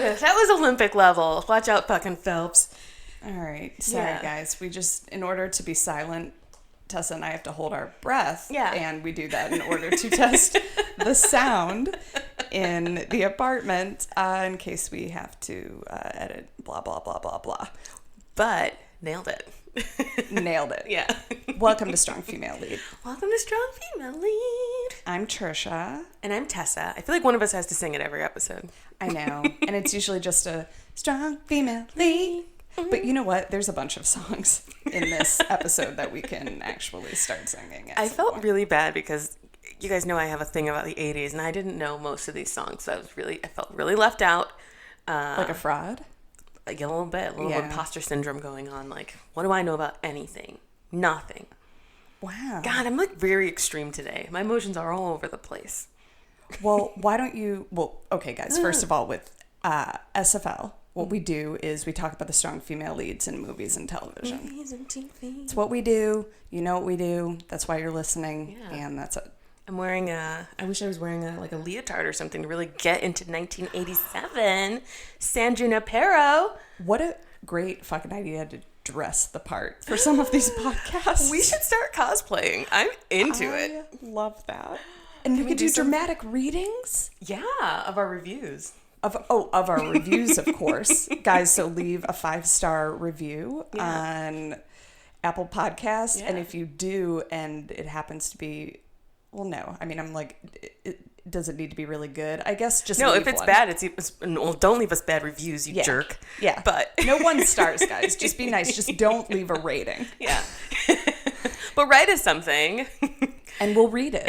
That was Olympic level. Watch out, fucking Phelps. All right. Sorry, guys. We just, in order to be silent, Tessa and I have to hold our breath. Yeah. And we do that in order to test the sound in the apartment in case we have to edit, blah, blah, blah, blah, blah. But nailed it. Nailed it. Yeah. Welcome to Strong Female Lead. Welcome to Strong Female Lead. I'm Tricia. And I'm Tessa. I feel like one of us has to sing it every episode. I know. And it's usually just a Strong Female Lead. But you know what? There's a bunch of songs in this episode that we can actually start singing. I felt really bad because you guys know I have a thing about the 80s, and I didn't know most of these songs. So I felt really left out. Like a fraud? Like a little bit imposter syndrome going on. Like, what do I know about anything? Nothing. Wow. God, I'm like very extreme today. My emotions are all over the place. Well, why don't you... Well, okay, guys. First of all, with SFL, what we do is we talk about the strong female leads in movies and television. Movies and TV. It's what we do. You know what we do. That's why you're listening. Yeah. And that's it. I'm wearing I wish I was wearing a leotard or something to really get into 1987. San Junipero. What a great fucking idea to dress the part for some of these podcasts. We should start cosplaying. I'm into it. I love that. And we could do dramatic readings? Yeah, of our reviews. Of our reviews, of course. Guys, so leave a 5-star review on Apple Podcasts. Yeah. And if you do, and it happens to be... Well, no. I mean, I'm like, does it need to be really good? I guess just no. If it's bad, well, don't leave us bad reviews, you jerk. Yeah, but no 1 stars, guys. Just be nice. Just don't leave a rating. Yeah, but write us something, and we'll read it.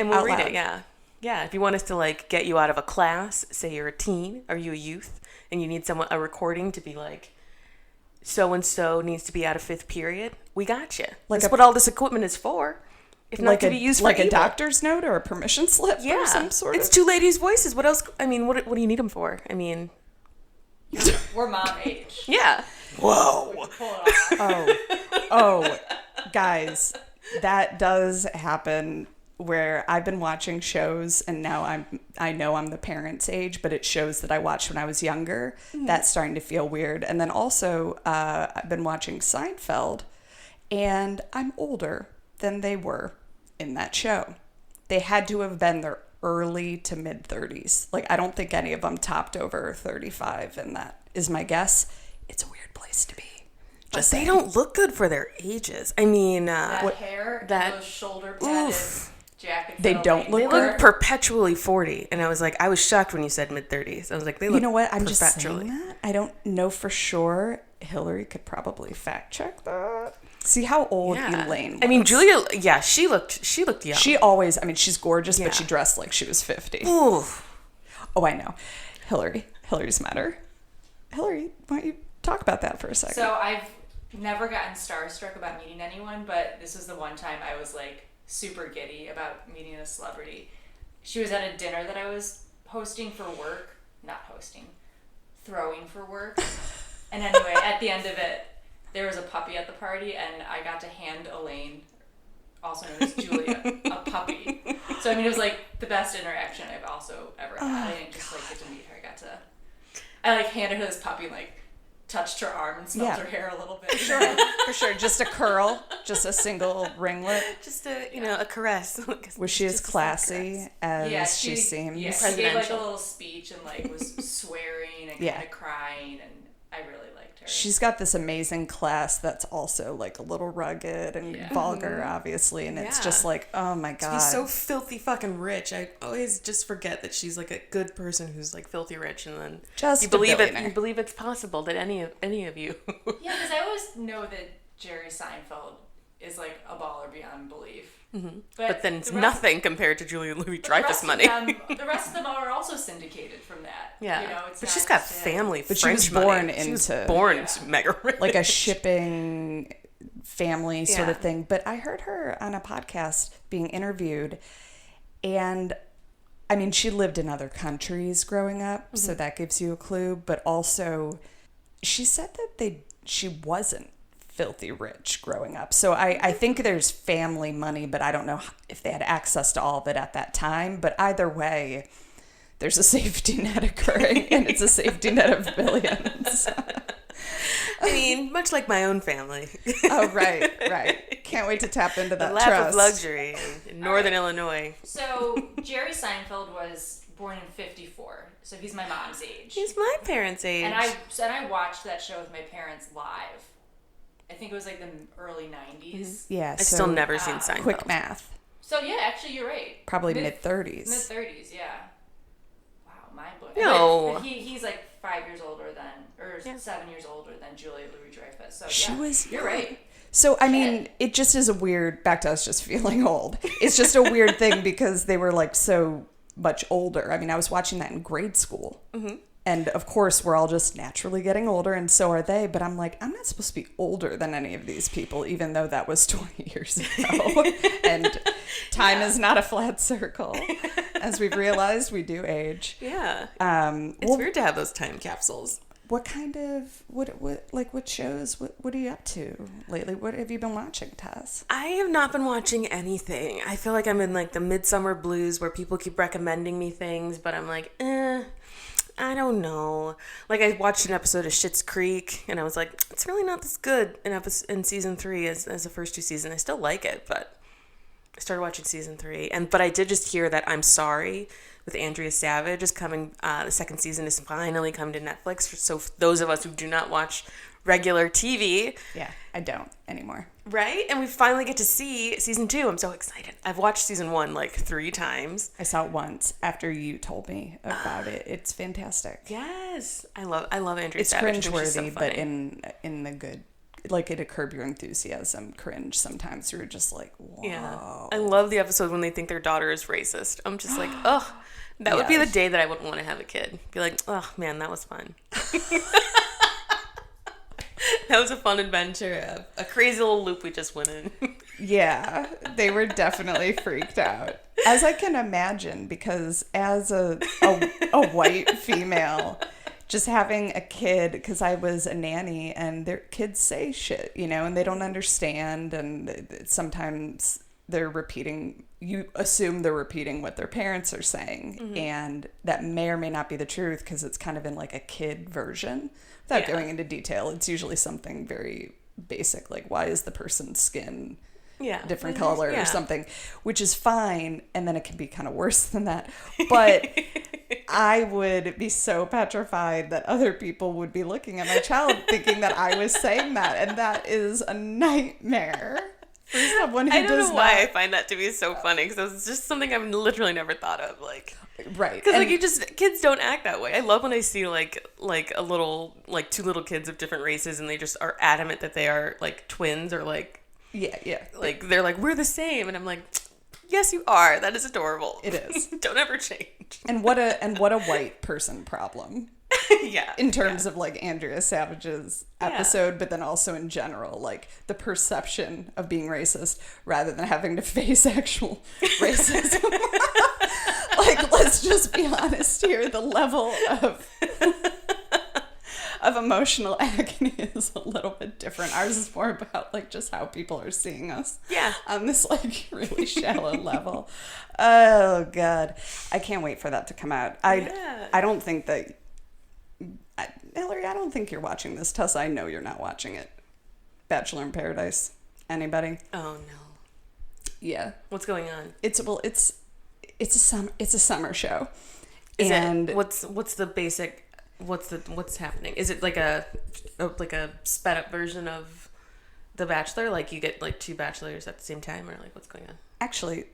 Yeah, yeah. If you want us to like get you out of a class, say you're a teen or you a youth, and you need a recording to be like, so and so needs to be out of 5th period. We got you. That's what all this equipment is for. If not to be used for a doctor's note or a permission slip or some sort of... It's 2 ladies' voices. What else? I mean, what do you need them for? I mean... We're mom age. Yeah. Whoa. Oh, guys, that does happen where I've been watching shows and now I know I'm the parent's age, but it's shows that I watched when I was younger. That's starting to feel weird. And then also, I've been watching Seinfeld and I'm older than they were in that show. They had to have been their early to mid 30s. Like, I don't think any of them topped over 35, and that is my guess. It's a weird place to be. But they don't look good for their ages. I mean, that hair, those shoulder padded jackets. They don't look good. They look perpetually 40, and I was shocked when you said mid 30s. I was like, they look. You know what? I'm just saying that. I don't know for sure. Hillary could probably fact check that. See how old Elaine was. I mean, Julia, she looked young. She always, I mean, she's gorgeous, but she dressed like she was 50. Ooh. Oh, I know. Hillary's met her. Hillary, why don't you talk about that for a second? So I've never gotten starstruck about meeting anyone, but this was the one time I was like super giddy about meeting a celebrity. She was at a dinner that I was hosting for work. Not hosting. Throwing for work. And anyway, at the end of it, there was a puppy at the party, and I got to hand Elaine, also known as Julia, a puppy. So, I mean, it was, like, the best interaction I've also ever had. I didn't just, like, get to meet her. I handed her this puppy and, like, touched her arm and smelled her hair a little bit. For sure. Just a curl. Just a single ringlet. Just a caress. Was she as classy as she seems? Yeah, she gave, like, a little speech and, like, was swearing and kind of crying, and I really liked her. She's got this amazing class that's also like a little rugged and vulgar, obviously, and it's just like, oh my god. She's so filthy fucking rich. I always just forget that she's like a good person who's like filthy rich, and then you believe it. You believe it's possible that any of you. Yeah, because I always know that Jerry Seinfeld is like a baller beyond belief. Mm-hmm. But then it's nothing compared to Julia Louis-Dreyfus money. The rest of them are also syndicated from that. Yeah, you know, it's but she's got family. But French she was born money. into. She was born mega rich, like a shipping family sort of thing. But I heard her on a podcast being interviewed, and I mean, she lived in other countries growing up, so that gives you a clue. But also, she said that she wasn't filthy rich growing up. So I think there's family money, but I don't know if they had access to all of it at that time. But either way, there's a safety net occurring, and it's a safety net of billions. I mean, much like my own family. Oh, right. Can't wait to tap into that The lap trust. of luxury in Northern Illinois. So Jerry Seinfeld was born in 54, so he's my mom's age. He's my parents' age. And I watched that show with my parents live. I think it was like the early 90s. Yeah, I've still never seen Seinfeld. Quick math. So yeah, actually you're right. Probably mid-30s. Mid-30s, yeah. Wow, mind blowing. No. But he's like 5 years older than, 7 years older than Julia Louis-Dreyfus. So She was you're right. So, I mean, it just is a weird, back to us just feeling old. It's just a weird thing because they were like so much older. I mean, I was watching that in grade school. Mm-hmm. And of course, we're all just naturally getting older, and so are they. But I'm like, I'm not supposed to be older than any of these people, even though that was 20 years ago. And time is not a flat circle. As we've realized, we do age. Yeah. It's weird to have those time capsules. What kind of, what shows, what are you up to lately? What have you been watching, Tess? I have not been watching anything. I feel like I'm in like the midsummer blues where people keep recommending me things, but I'm like, I don't know. Like I watched an episode of Schitt's Creek and I was like, it's really not this good in season 3 as the first 2 seasons. I still like it, but I started watching season 3. But I did just hear that I'm Sorry with Andrea Savage is coming. The second season is finally coming to Netflix. So for those of us who do not watch regular TV. Yeah, I don't anymore. Right? And we finally get to see season 2. I'm so excited. I've watched season 1 like 3 times. I saw it once after you told me about it. It's fantastic. Yes. I love Andrea It's Savage. It's cringeworthy, so but funny. in the good, like it Curb Your Enthusiasm cringe sometimes. You're just like, whoa. Yeah. I love the episode when they think their daughter is racist. I'm just like, ugh. That would be the day that I wouldn't want to have a kid. Be like, oh man, that was fun. That was a fun adventure. A crazy little loop we just went in. Yeah, they were definitely freaked out. As I can imagine, because as a white female, just having a kid, because I was a nanny, and their kids say shit, and they don't understand, and sometimes they're repeating, you assume they're repeating what their parents are saying, mm-hmm. and that may or may not be the truth, because it's kind of in like a kid version. Without going into detail, it's usually something very basic, like why is the person's skin different color or something, which is fine, and then it can be kind of worse than that. But I would be so petrified that other people would be looking at my child thinking that I was saying that, and that is a nightmare for someone who does not. I don't know why I find that to be so funny, because it's just something I've literally never thought of, like. Right. Because kids don't act that way. I love when I see like a little, like 2 little kids of different races, and they just are adamant that they are like twins, or like like they're like, we're the same, and I'm like, yes you are. That is adorable. It is. Don't ever change. And what a white person problem. Yeah. In terms of like Andrea Savage's episode, but then also in general, like the perception of being racist rather than having to face actual racism. Like, let's just be honest here. The level of emotional agony is a little bit different. Ours is more about like just how people are seeing us. Yeah. On this like really shallow level. Oh God, I can't wait for that to come out. I don't think that. Hillary, I don't think you're watching this. Tessa, I know you're not watching it. Bachelor in Paradise. Anybody? Oh no. Yeah. What's going on? It's a summer show. What's happening? Is it like a sped up version of The Bachelor? Like you get like 2 bachelors at the same time, or like what's going on? Actually,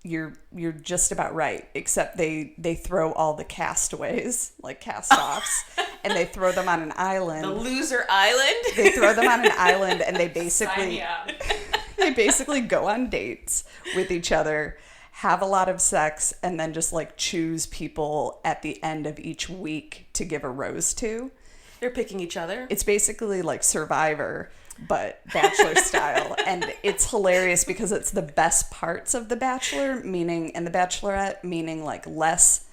you're just about right, except they throw all the castaways, like cast-offs, and they throw them on an island. The loser island? They throw them on an island, and they basically go on dates with each other, have a lot of sex, and then just like choose people at the end of each week to give a rose to. They're picking each other? It's basically like Survivor, but Bachelor style. And it's hilarious because it's the best parts of The Bachelor, and The Bachelorette, meaning like less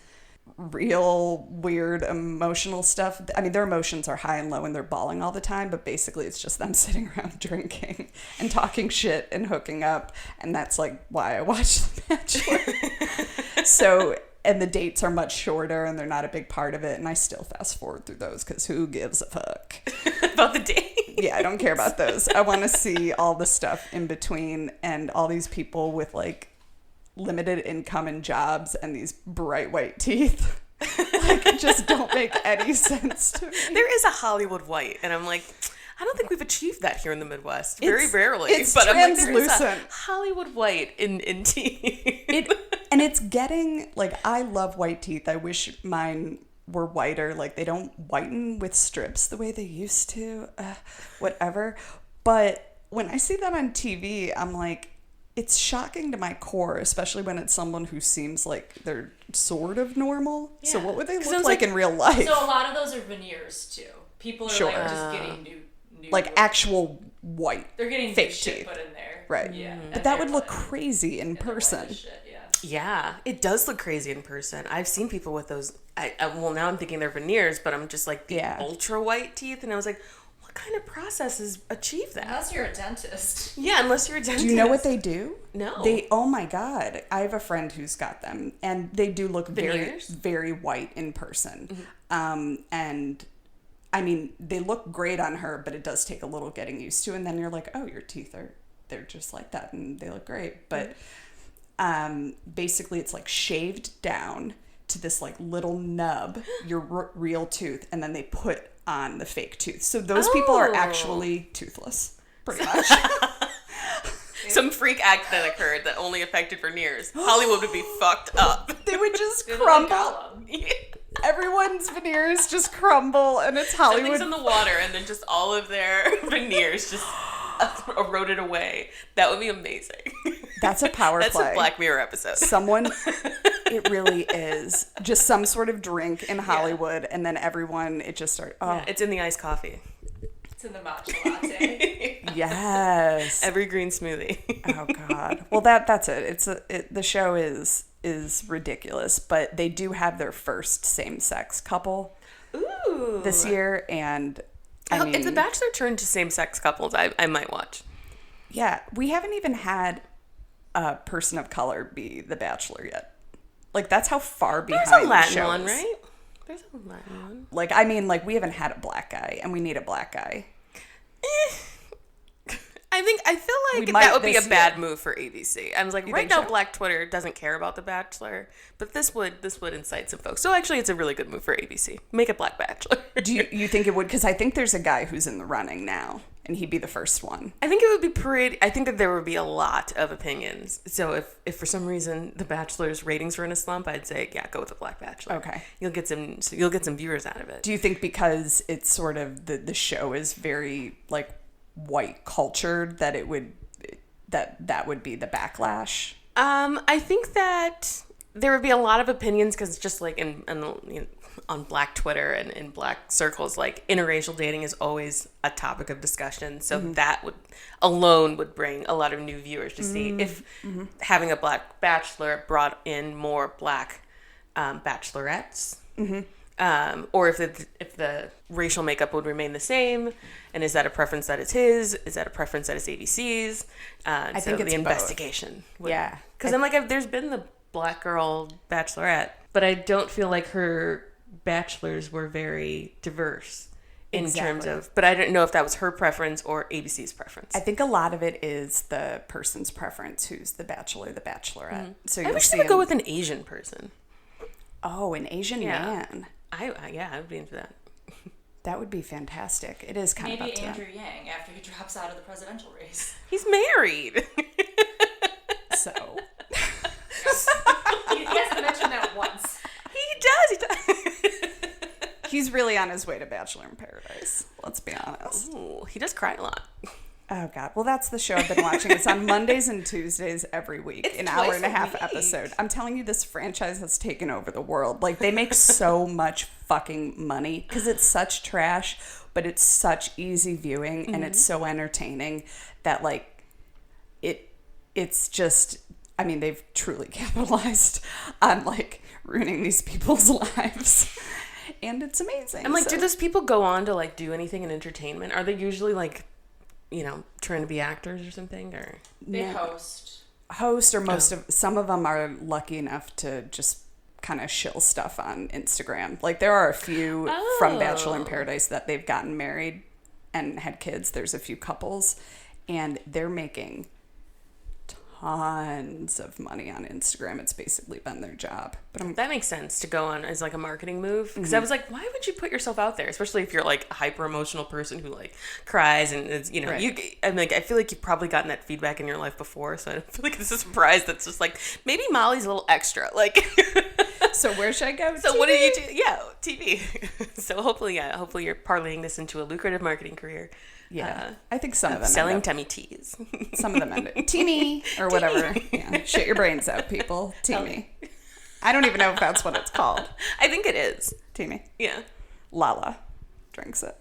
real weird emotional stuff. I mean, their emotions are high and low and they're bawling all the time, but basically it's just them sitting around drinking and talking shit and hooking up, and that's like why I watch The Bachelor. So and the dates are much shorter and they're not a big part of it. And I still fast forward through those because who gives a fuck? About the date? Yeah, I don't care about those. I want to see all the stuff in between and all these people with like limited income and jobs and these bright white teeth. Like, it just don't make any sense to me. There is a Hollywood white, and I'm like, I don't think we've achieved that here in the Midwest. Very rarely. It's but translucent. I'm like, there is a Hollywood white in teeth. And it's getting, like, I love white teeth. I wish mine were whiter. Like, they don't whiten with strips the way they used to. Whatever. But when I see that on TV, I'm like, it's shocking to my core, especially when it's someone who seems like they're sort of normal. Yeah. So what would they look like in real life? So a lot of those are veneers too. People are like just getting new like actual white. They're getting fake shit teeth put in there. Right. Yeah. But that would look crazy in person. Yeah, it does look crazy in person. I've seen people with those. Well, now I'm thinking they're veneers, but I'm just like ultra white teeth, and I was like, what kind of processes achieve that? Unless you're a dentist. Yeah, unless you're a dentist. Do you know what they do? No. Oh my God. I have a friend who's got them, and they do look veneers? very white in person. And I mean, they look great on her, but it does take a little getting used to. And then you're like, oh, your teeth they're just like that, and they look great. But basically, it's like shaved down to this like little nub, your real tooth, and then they put on the fake tooth. So those people are actually toothless, pretty much. Some freak accident occurred that only affected veneers. Hollywood would be fucked up. They would just crumble. Everyone's veneers just crumble, and it's Hollywood. Something's in the water, and then just all of their veneers just eroded away. That would be amazing. That's a power That's play. That's a Black Mirror episode. It really is. Just some sort of drink in Hollywood, and then everyone, it just starts. Oh. Yeah, it's in the iced coffee. It's in the matcha latte. Yes. Every green smoothie. Oh God. Well, that's it. The show is ridiculous, but they do have their first same-sex couple this year, and I mean, if The Bachelor turned to same-sex couples, I might watch. Yeah, we haven't even had a person of color be the Bachelor yet. Like, that's how far behind There's a Latin the show one, is. right? There's a Latin one. Like, I mean, like, we haven't had a black guy, and we need a black guy. I feel like that would be a bad move for ABC. I was like, right now, Black Twitter doesn't care about The Bachelor, but this would incite some folks. So actually, it's a really good move for ABC. Make a Black Bachelor. Do you think it would? Because I think there's a guy who's in the running now, and he'd be the first one. I think it would be pretty. I think that there would be a lot of opinions. So if for some reason The Bachelor's ratings were in a slump, I'd say go with the Black Bachelor. Okay, you'll get some viewers out of it. Do you think because it's sort of the show is very like white cultured that it would that would be the backlash? I think that there would be a lot of opinions because just like on Black Twitter and in Black circles, like interracial dating is always a topic of discussion. So that would bring a lot of new viewers to see if having a Black Bachelor brought in more Black bachelorettes. Or if the racial makeup would remain the same, and is that a preference that is his? Is that a preference that is ABC's? I think it's the both. Investigation. Yeah, because I'm like, there's been the Black girl bachelorette, but I don't feel like her bachelors were very diverse in terms of. But I don't know if that was her preference or ABC's preference. I think a lot of it is the person's preference, who's the bachelor, the bachelorette. So I wish they would go with an Asian person. Oh, an Asian man. I would be into that. That would be fantastic. It is kind of up to Andrew them. Yang after he drops out of the presidential race. He's married. So he hasn't mentioned that once. He does. He's really on his way to Bachelor in Paradise. Let's be honest. Ooh, he does cry a lot. Oh God. Well, that's the show I've been watching. It's on Mondays and Tuesdays every week. It's an hour and a twice a half week. episode. I'm telling you, this franchise has taken over the world. Like, they make so much fucking money because it's such trash, but it's such easy viewing and it's so entertaining that like it's just, I mean, they've truly capitalized on like ruining these people's lives. And it's amazing. I'm like, do those people go on to like do anything in entertainment? Are they usually like, trying to be actors or something, or they host or some of them are lucky enough to just kind of shill stuff on Instagram. Like there are a few from Bachelor in Paradise that they've gotten married and had kids. There's a few couples, and they're making tons of money on Instagram. It's basically been their job. But that makes sense to go on as like a marketing move, because I was like, why would you put yourself out there, especially if you're like a hyper emotional person who like cries and is, you know, right. I'm like, I feel like you've probably gotten that feedback in your life before, so I don't feel like it's a surprise that's just like, maybe Molly's a little extra, like. So where should I go? So TV? What do you do? Yeah, TV. So hopefully you're parlaying this into a lucrative marketing career. Yeah, I think some of them selling tummy teas. Some of them end up teamy or whatever. Yeah, shit your brains out, people. Teamy. I don't even know if that's what it's called. I think it is. Teamy. Yeah. Lala drinks it.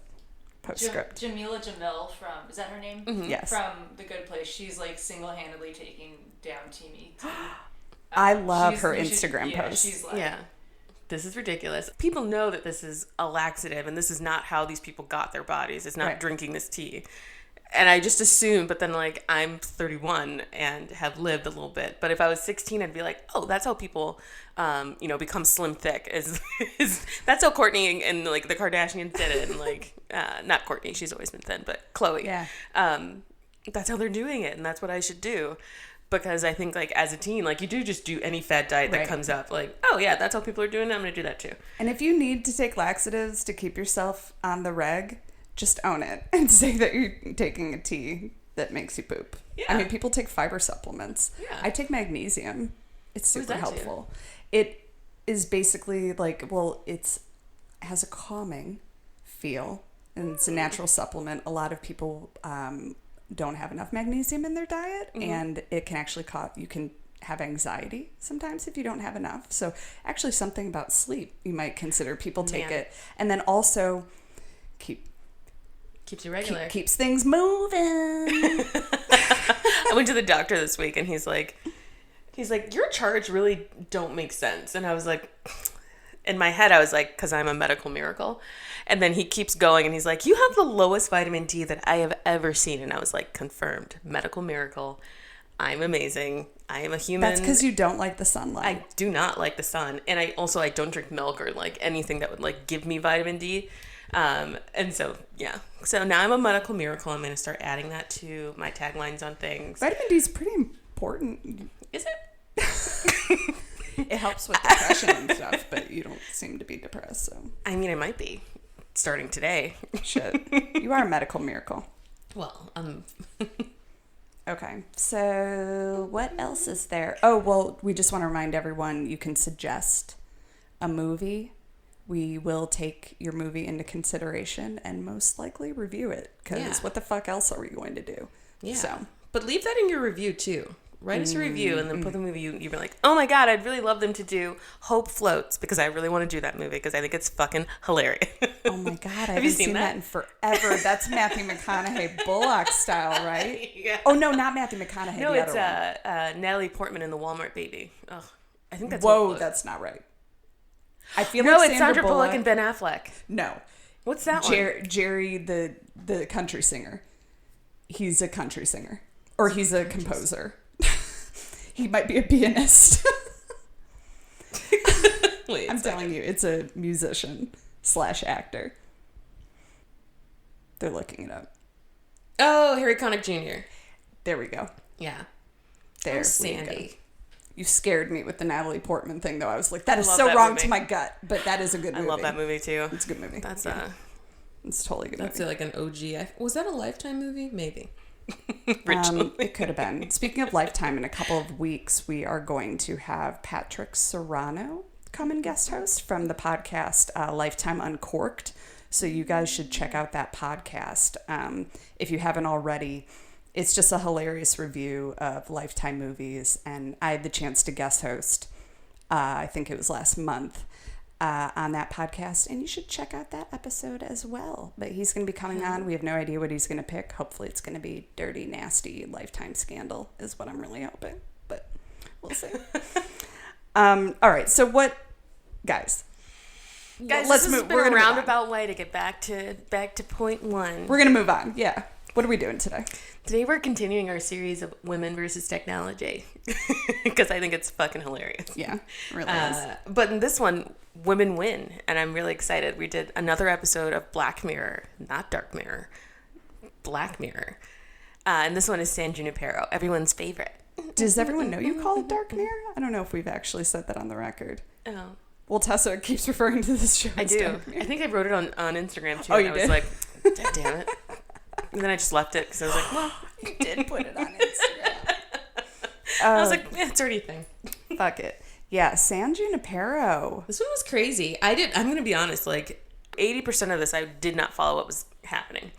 Postscript. Jamila Jamil from, is that her name? Mm-hmm. Yes. From The Good Place. She's like single-handedly taking down Teamy. I love her Instagram posts. She's like, yeah. This is ridiculous. People know that this is a laxative and this is not how these people got their bodies. It's not right. drinking this tea. And I just assume, but then like I'm 31 and have lived a little bit. But if I was 16, I'd be like, oh, that's how people, become slim thick. That's how Kourtney and like the Kardashians did it. And like, not Kourtney, she's always been thin, but Khloe. Yeah. That's how they're doing it. And that's what I should do. Because I think, like, as a teen, like, you do just do any fad diet that right. comes up. Like, oh, yeah, that's how people are doing it. I'm going to do that, too. And if you need to take laxatives to keep yourself on the reg, just own it and say that you're taking a tea that makes you poop. Yeah. I mean, people take fiber supplements. Yeah. I take magnesium. It's super that helpful. It is basically like, well, it has a calming feel, and it's a natural supplement. A lot of people don't have enough magnesium in their diet, and it can actually you can have anxiety sometimes if you don't have enough. So actually something about sleep you might consider. People take it, and then also keeps you regular. Keeps things moving. I went to the doctor this week, and he's like, your charts really don't make sense. And I was like, in my head, I was like, because I'm a medical miracle. And then he keeps going, and he's like, you have the lowest vitamin D that I have ever seen. And I was like, confirmed. Medical miracle. I'm amazing. I am a human. That's because you don't like the sunlight. I do not like the sun. And I don't drink milk or like anything that would like give me vitamin D. And so, yeah. So now I'm a medical miracle. I'm going to start adding that to my taglines on things. Vitamin D is pretty important. Is it? It helps with depression and stuff, but you don't seem to be depressed, so. I mean, I might be starting today. Shit. You are a medical miracle. Well, Okay, so what else is there? Oh, well, we just want to remind everyone you can suggest a movie. We will take your movie into consideration and most likely review it, because what the fuck else are we going to do? Yeah. So. But leave that in your review, too. Write us a review and then put the movie you're like, oh my God, I'd really love them to do Hope Floats, because I really want to do that movie because I think it's fucking hilarious. Oh my God, I haven't seen that in forever. That's Matthew McConaughey Bullock style, right? Yeah. Oh no, not Matthew McConaughey. No, the it's other one. Natalie Portman in the Walmart Baby. Ugh, I think that's Whoa, that's not right. I feel no, like it's Sandra Bullock and Ben Affleck. No, what's that one? Jerry, the country singer. He's a country singer, or he's a composer. He might be a pianist. Wait, I'm telling you, it's a musician / actor. They're looking it up. Oh, Harry Connick Jr. There we go. Yeah. There, Sandy. You scared me with the Natalie Portman thing, though. I was like, that is so that wrong movie. to my gut, but that is a good movie. I love that movie too. It's a good movie. That's it's totally a good that's movie. like an OG. Was that a Lifetime movie? Maybe. It could have been. Speaking of Lifetime, in a couple of weeks, we are going to have Patrick Serrano come and guest host from the podcast Lifetime Uncorked. So you guys should check out that podcast if you haven't already. It's just a hilarious review of Lifetime movies, and I had the chance to guest host, I think it was last month, on that podcast, and you should check out that episode as well. But he's going to be coming on. We have no idea what he's going to pick. Hopefully it's going to be dirty, nasty Lifetime scandal is what I'm really hoping, but we'll see. All right, so what, guys, let's let's move. move. We're going to roundabout way to get back to point one. We're going to move on, yeah. What are we doing today? Today we're continuing our series of women versus technology because I think it's fucking hilarious. Yeah, it really is. But in this one, women win, and I'm really excited. We did another episode of Black Mirror, not Dark Mirror, Black Mirror. And this one is San Junipero, everyone's favorite. Does everyone know you call it Dark Mirror? I don't know if we've actually said that on the record. Oh. Well, Tessa keeps referring to this show I as do. Dark Mirror. I think I wrote it on Instagram too. Oh, and you I was did? like, damn it. And then I just left it because I was like, well, You did put it on Instagram. I was like, yeah, it's already a thing. Fuck it. Yeah, San Junipero. This one was crazy. I'm going to be honest, like 80% of this, I did not follow what was happening.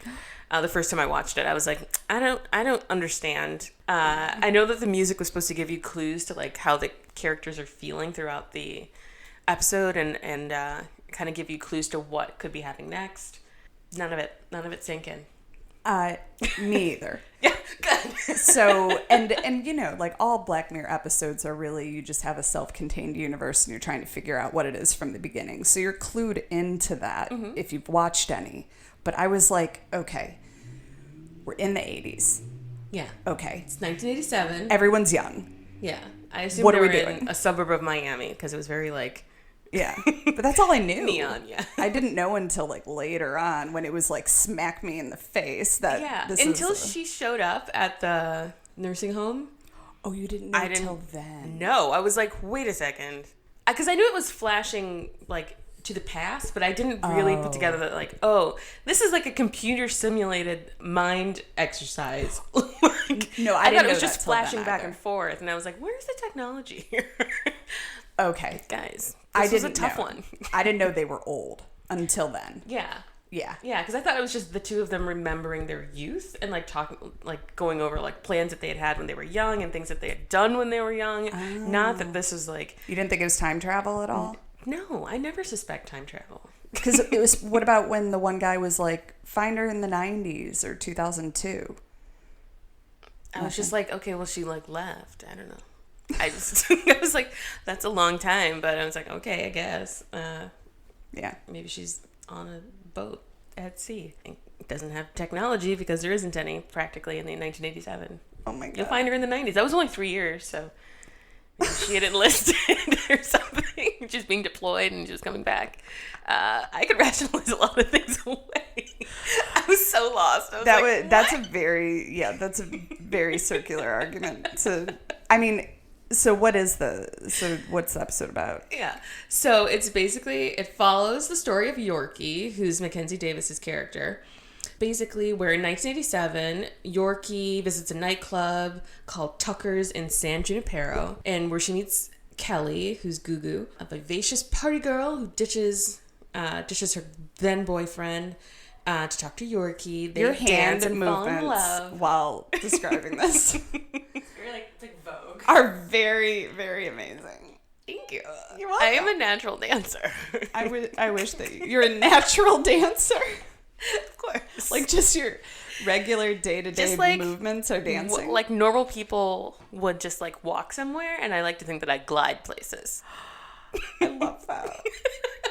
The first time I watched it, I was like, I don't understand. I know that the music was supposed to give you clues to like how the characters are feeling throughout the episode and kind of give you clues to what could be happening next. None of it sank in. Me either. Yeah, good. So, and you know, like all Black Mirror episodes are really, you just have a self-contained universe and you're trying to figure out what it is from the beginning. So you're clued into that if you've watched any. But I was like, okay, we're in the 80s. Yeah. Okay. It's 1987. Everyone's young. Yeah. I assume What they are we were in doing? a suburb of Miami because it was very like Yeah. But that's all I knew. neon, yeah. I didn't know until like later on when it was like smack me in the face that this until is she showed up at the nursing home. Oh, you didn't know I didn't until then. No, I was like, wait a second. Because I knew it was flashing like to the past, but I didn't really put together that like, oh, this is like a computer simulated mind exercise. Like, No, I thought didn't it was know just that till then flashing back either. and forth, and I was like, where's the technology here? Okay. Guys, I this was a didn't tough know. one. I didn't know they were old until then. Yeah. Yeah. Yeah, because I thought it was just the two of them remembering their youth and like talking, like going over like plans that they had when they were young and things that they had done when they were young. Not that this was like, You didn't think it was time travel at all? no, I never suspect time travel. Because it was, what about when the one guy was like, find her in the 90s or 2002? I was just like, okay, well, she like left. I don't know. I just, I was like, that's a long time, but I was like, okay, I guess. Yeah. Maybe she's on a boat at sea. It doesn't have technology because there isn't any practically in the 1987. Oh my God. You'll find her in the 90s. That was only 3 years, so maybe she had enlisted or something. She's being deployed and just coming back. I could rationalize a lot of things away. I was so lost. I was like, That's a very circular argument. So what's the episode about? yeah. So it's basically, it follows the story of Yorkie, who's Mackenzie Davis's character. Basically, where in 1987, Yorkie visits a nightclub called Tucker's in San Junipero, and where she meets Kelly, who's Gugu, a vivacious party girl who ditches her then boyfriend to talk to Yorkie. They Your dance hand and fall in movements love. while describing this You're like, it's like Vogue. are very, very amazing. Thank you. You're I welcome. am a natural dancer. I wish that you're a natural dancer. Of course. Like just your regular day-to-day Just like movements are dancing. like normal people would just like walk somewhere, and I like to think that I glide places. I love that.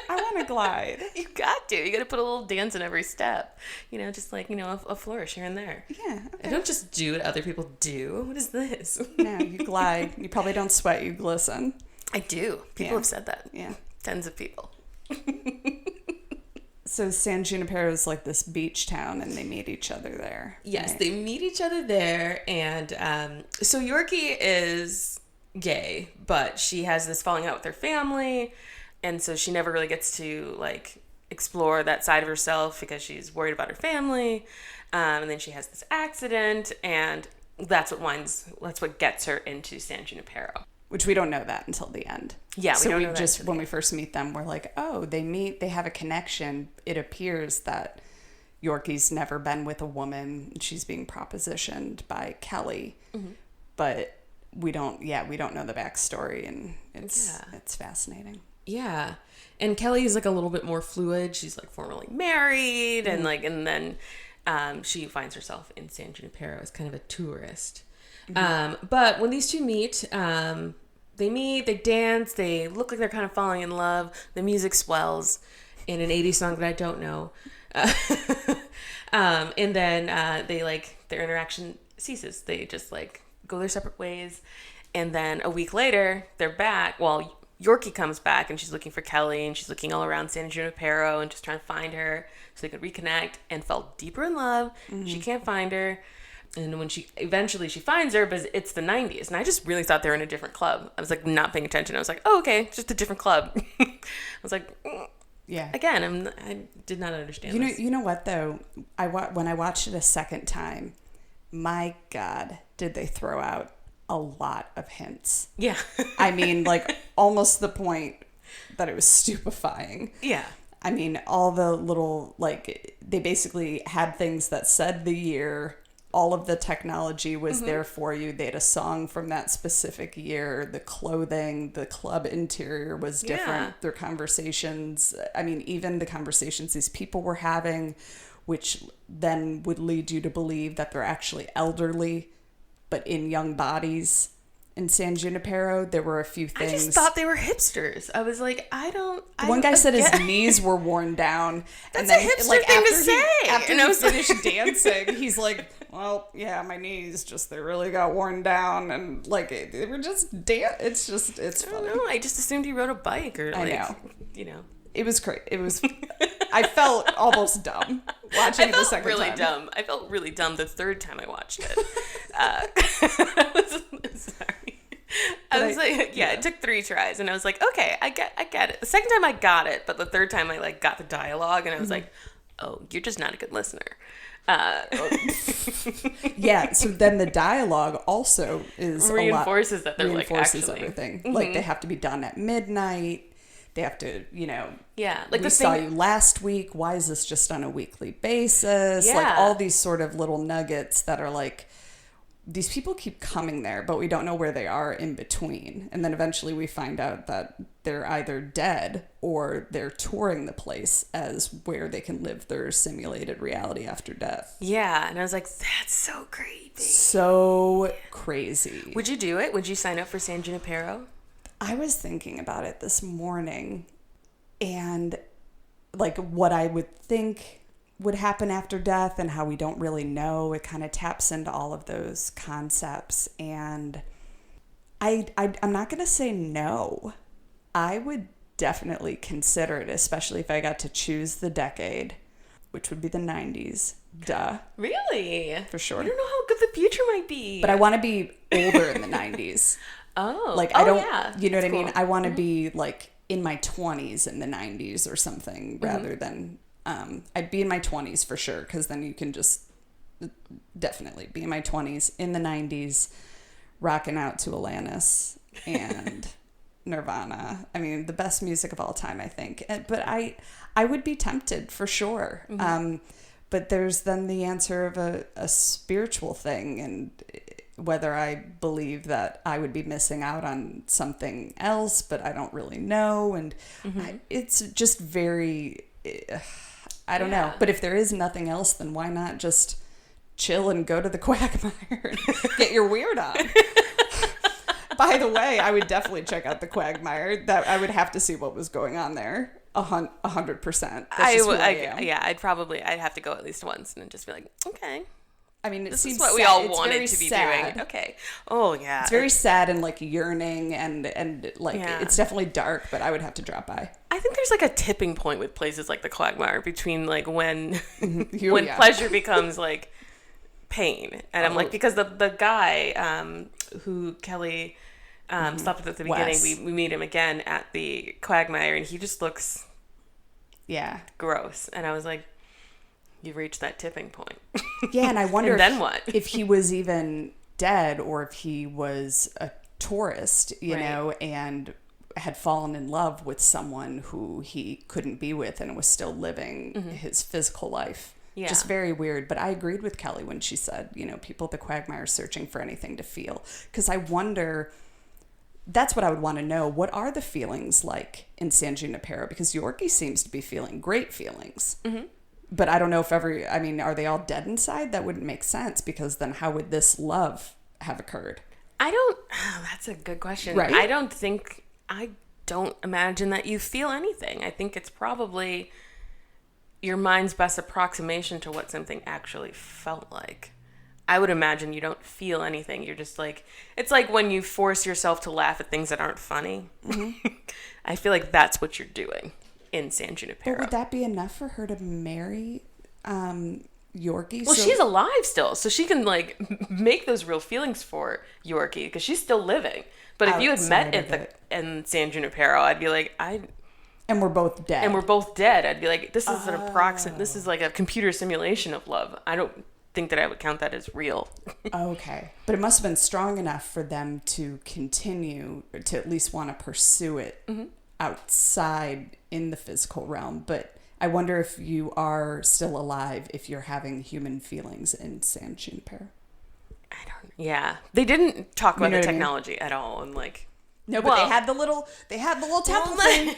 I want to glide. You got to. You got to put a little dance in every step. You know, just like, a flourish here and there. Yeah. I don't just do what other people do. What is this? No, you glide. You probably don't sweat. You glisten. I do. People Yeah. have said that. Yeah. Tons of people. So San Junipero is like this beach town, and they meet each other there. Yes, right? they meet each other there, and so Yorkie is gay, but she has this falling out with her family, and so she never really gets to like explore that side of herself because she's worried about her family, and then she has this accident, and that's what gets her into San Junipero. Which we don't know that until the end. Yeah, we so don't we know that just until the when we first meet them, we're like, oh, they meet, they have a connection. It appears that Yorkie's never been with a woman. She's being propositioned by Kelly, but we don't know the backstory, and it's fascinating. Yeah. And Kelly is like a little bit more fluid. She's like formerly married, and then she finds herself in San Junipero as kind of a tourist. But when these two meet, they dance, they look like they're kind of falling in love. The music swells in an 80s song that I don't know. And then they like their interaction ceases. They just like go their separate ways. And then a week later, they're back. Well, Yorkie comes back and she's looking for Kelly and she's looking all around San Junipero and just trying to find her so they could reconnect and fell deeper in love. She can't find her. And when she eventually finds her, but it's the 90s. And I just really thought they were in a different club. I was like not paying attention. I was like, oh, okay, just a different club. I was like, Yeah. Again, I did not understand this. You know what though? When I watched it a second time, my God, did they throw out a lot of hints. Yeah. I mean, like almost the point that it was stupefying. Yeah. I mean, all the little, like, they basically had things that said the year. All of the technology was there for you. They had a song from that specific year. The clothing, the club interior was different. Yeah. Their conversations, I mean, even the conversations these people were having, which then would lead you to believe that they're actually elderly, but in young bodies. In San Junipero, there were a few things. I just thought they were hipsters. I was like, One guy said his knees were worn down. That's and then, a hipster like, thing to after say. After And I he was like- finished dancing, he's like, well, yeah, my knees they really got worn down. And like, they were just it's I funny. don't know. I just assumed he rode a bike or like, know. you know. It was great. It was, I felt almost dumb watching I it the felt second really time. dumb. I felt really dumb the third time I watched it. I was sorry. I was like, yeah, it took 3 tries, and I was like, okay, I get it. The second time I got it, but the third time I like got the dialogue, and I was like, oh, you're just not a good listener. Yeah. So then the dialogue also is Reinforces that they're like reinforces actually everything. Like they have to be done at midnight. They have to, yeah, like we the saw thing. you last week. Why is this just on a weekly basis? Like Yeah. all these sort of little nuggets that are like, these people keep coming there, but we don't know where they are in between. And then eventually we find out that they're either dead or they're touring the place as where they can live their simulated reality after death. Yeah, and I was like, that's so creepy. So crazy. Would you do it? Would you sign up for San Junipero? I was thinking about it this morning and like what I would think would happen after death and how we don't really know. It kind of taps into all of those concepts. And I'm not going to say no. I would definitely consider it, especially if I got to choose the decade, which would be the 90s. Duh. Really? For sure. You don't know how good the future might be. But I want to be older in the 90s. Oh. Like, I don't, yeah. you know what I That's mean? cool. I want to be like in my 20s in the 90s or something rather than, I'd be in my 20s for sure. Cause then you can just definitely be in my 20s in the 90s, rocking out to Alanis and Nirvana. I mean, the best music of all time, I think. But I would be tempted for sure. But there's then the answer of a spiritual thing and whether I believe that I would be missing out on something else, but I don't really know. And it's just very, I don't know. But if there is nothing else, then why not just chill and go to the Quagmire and get your weird on? By the way, I would definitely check out the Quagmire. That I would have to see what was going on there. 100%. I'd have to go at least once and just be like, okay. I mean, This seems is what we sad. all It's wanted very to be sad. doing. Okay. Oh, yeah. It's very sad and like yearning and like it's definitely dark, but I would have to drop by. I think there's like a tipping point with places like the Quagmire between like when Oh, yeah. pleasure becomes like pain. And I'm like, because the guy who Kelly stopped with at the beginning, Wes. we meet him again at the Quagmire and he just looks gross. And I was like, you've reached that tipping point. Yeah, and I wonder And then what? if he was even dead or if he was a tourist, you Right. know, and had fallen in love with someone who he couldn't be with and was still living his physical life. Yeah. Just very weird. But I agreed with Kelly when she said, you know, people at the Quagmire are searching for anything to feel. Because I wonder, that's what I would want to know. What are the feelings like in San Junipero? Because Yorkie seems to be feeling great feelings. But I don't know if are they all dead inside? That wouldn't make sense because then how would this love have occurred? That's a good question. Right? I don't imagine that you feel anything. I think it's probably your mind's best approximation to what something actually felt like. I would imagine you don't feel anything. You're just like, it's like when you force yourself to laugh at things that aren't funny. Mm-hmm. I feel like that's what you're doing in San Junipero. But would that be enough for her to marry Yorkie? Well, she's alive still, so she can like make those real feelings for Yorkie because she's still living. But if you had met in San Junipero, I'd be like, and we're both dead. I'd be like, this is an approximate. This is like a computer simulation of love. I don't think that I would count that as real. Okay, but it must have been strong enough for them to continue to at least want to pursue it outside in the physical realm. But I wonder if you are still alive if you're having human feelings in San Junipero. I don't. Yeah, they didn't talk about the technology at all, and like. No, but they had the little temple thing,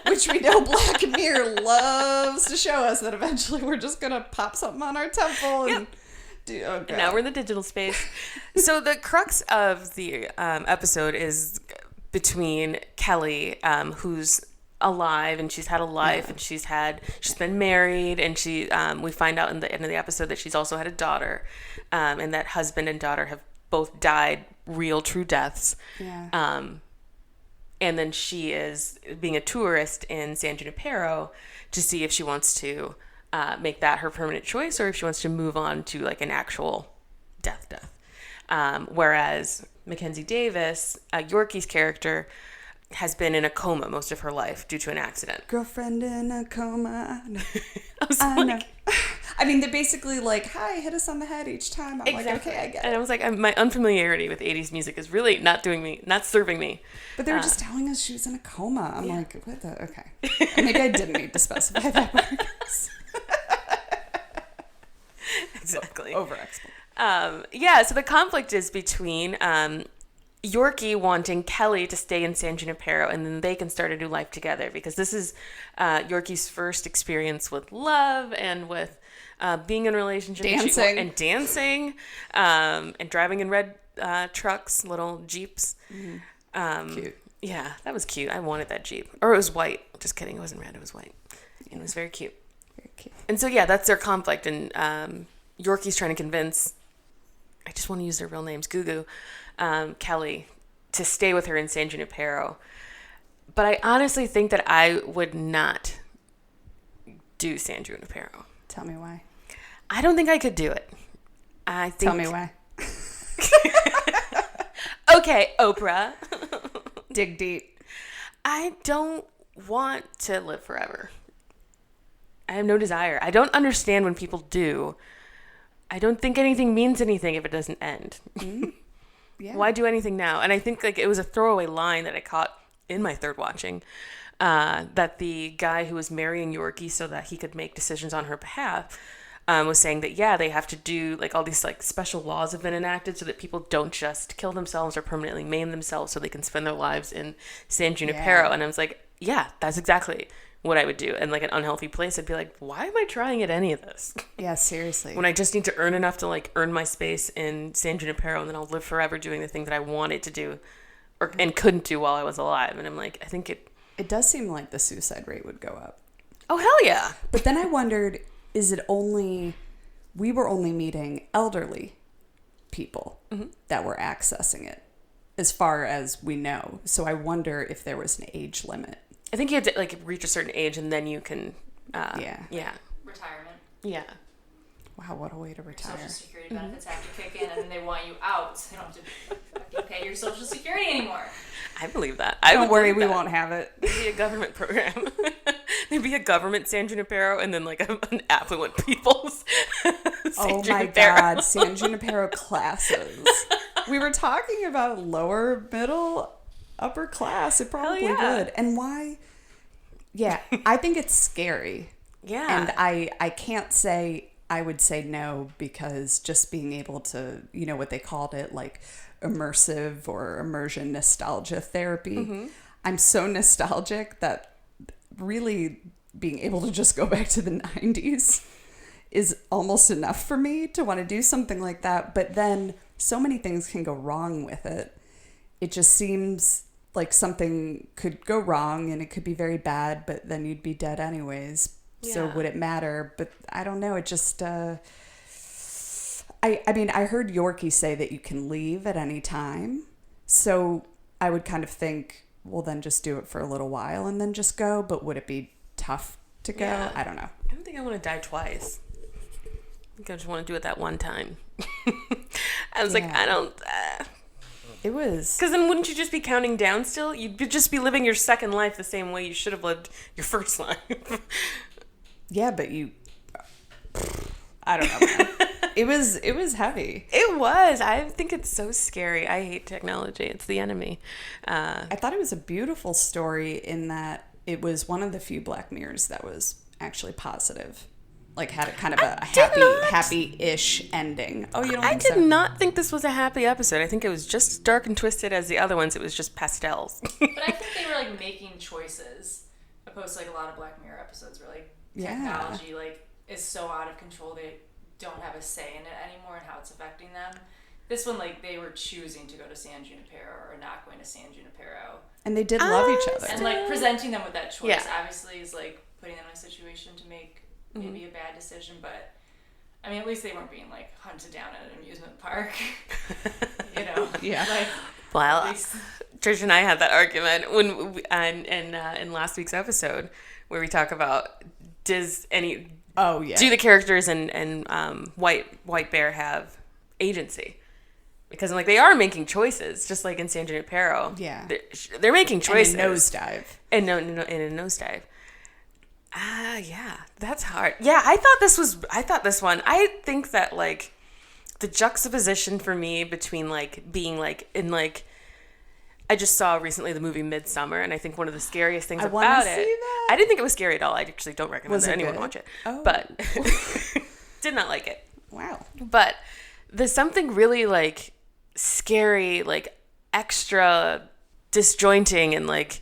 which we know Black Mirror loves to show us that eventually we're just gonna pop something on our temple and do. Oh God. And now we're in the digital space. So the crux of the episode is between Kelly, who's alive and she's had a life and she's been married, and we find out in the end of the episode that she's also had a daughter, and that husband and daughter have both died real true deaths. And then she is being a tourist in San Junipero to see if she wants to make that her permanent choice or if she wants to move on to like an actual death. Whereas Mackenzie Davis, Yorkie's character, has been in a coma most of her life due to an accident. Girlfriend in a coma. I know. I mean, they're basically like, hi, hit us on the head each time. I'm like, okay, I get it. And I was like, my unfamiliarity with 80s music is really not serving me. But they were just telling us she was in a coma. I'm like, what the, okay. Maybe I didn't need to specify that part. Exactly. Over-explain. So the conflict is between Yorkie wanting Kelly to stay in San Junipero, and then they can start a new life together, because this is Yorkie's first experience with love and with being in a relationship, dancing, and driving in red trucks, little Jeeps. Cute. Yeah, that was cute. I wanted that Jeep. Or it was white. Just kidding. It wasn't red. It was white. It was very cute. Very cute. And so, that's their conflict. And Yorkie's trying to convince, I just want to use their real names, Gugu, Kelly, to stay with her in San Junipero. But I honestly think that I would not do San Junipero. Tell me why. I don't think I could do it. Tell me why. Okay, Oprah. Dig deep. I don't want to live forever. I have no desire. I don't understand when people do. I don't think anything means anything if it doesn't end. Mm-hmm. Yeah. Why do anything now? And I think like it was a throwaway line that I caught in my third watching, that the guy who was marrying Yorkie so that he could make decisions on her behalf was saying that, they have to do like all these like special laws have been enacted so that people don't just kill themselves or permanently maim themselves so they can spend their lives in San Junipero. And I was like, that's exactly what I would do. In like an unhealthy place, I'd be like, why am I trying at any of this? Yeah, seriously. When I just need to earn enough to like earn my space in San Junipero, and then I'll live forever doing the thing that I wanted to do and couldn't do while I was alive. And I'm like, I think it does seem like the suicide rate would go up. Oh, hell yeah. But then I wondered, we were only meeting elderly people that were accessing it, as far as we know. So I wonder if there was an age limit. I think you have to like reach a certain age and then you can, retirement. Yeah. Wow, what a way to retire. Social Security benefits have to kick in, and then they want you out, so you don't have to fucking pay your Social Security anymore. I believe that. Don't worry, we won't have it. There'd be a government program. There'd be a government San Junipero, and then like an affluent people's San Junipero. My God, San Junipero classes. We were talking about lower, middle, upper class. It probably would. And why? Yeah, I think it's scary. Yeah. And I can't say I would say no, because just being able to, what they called it, like immersive or immersion nostalgia therapy. Mm-hmm. I'm so nostalgic that really being able to just go back to the 90s is almost enough for me to want to do something like that. But then so many things can go wrong with it. It just seems like something could go wrong and it could be very bad, but then you'd be dead anyways. So Yeah. would it matter? But I don't know. It just, I mean, I heard Yorkie say that you can leave at any time. So I would kind of think, well, then just do it for a little while and then just go. But would it be tough to go? Yeah. I don't know. I don't think I want to die twice. I think I just want to do it that one time. I was like, Yeah. I don't. It was. Because then wouldn't you just be counting down still? You'd just be living your second life the same way you should have lived your first life. Yeah, but you. I don't know, man. It was heavy. It was. I think it's so scary. I hate technology. It's the enemy. I thought it was a beautiful story in that it was one of the few Black Mirrors that was actually positive. Like had a kind of a happy-ish ending. Oh, you don't I think did so? not think this was a happy episode. I think it was just dark and twisted as the other ones. It was just pastels. But I think they were like making choices, opposed to like a lot of Black Mirror episodes where like technology like is so out of control they don't have a say in it anymore and how it's affecting them. This one, like, they were choosing to go to San Junipero or not going to San Junipero. And they did love each other. And like presenting them with that choice Yeah. obviously is like putting them in a situation to make maybe a bad decision, but I mean, at least they weren't being like hunted down at an amusement park. You know? Yeah. Like, Well, at least- Tricia and I had that argument when we, in last week's episode where we talk about do the characters and White Bear have agency? Because like they are making choices, just like in San Junipero. Yeah. They're making choices. And a nosedive. And in a nosedive. Yeah, that's hard. Yeah, I thought this one. I think that like the juxtaposition for me between like being like in like I just saw recently the movie Midsummer, and I think one of the scariest things about it. See that? I didn't think it was scary at all. I actually don't recommend Was that it anyone good? watch it. Oh. But did not like it. Wow. But there's something really like scary, like extra disjointing and like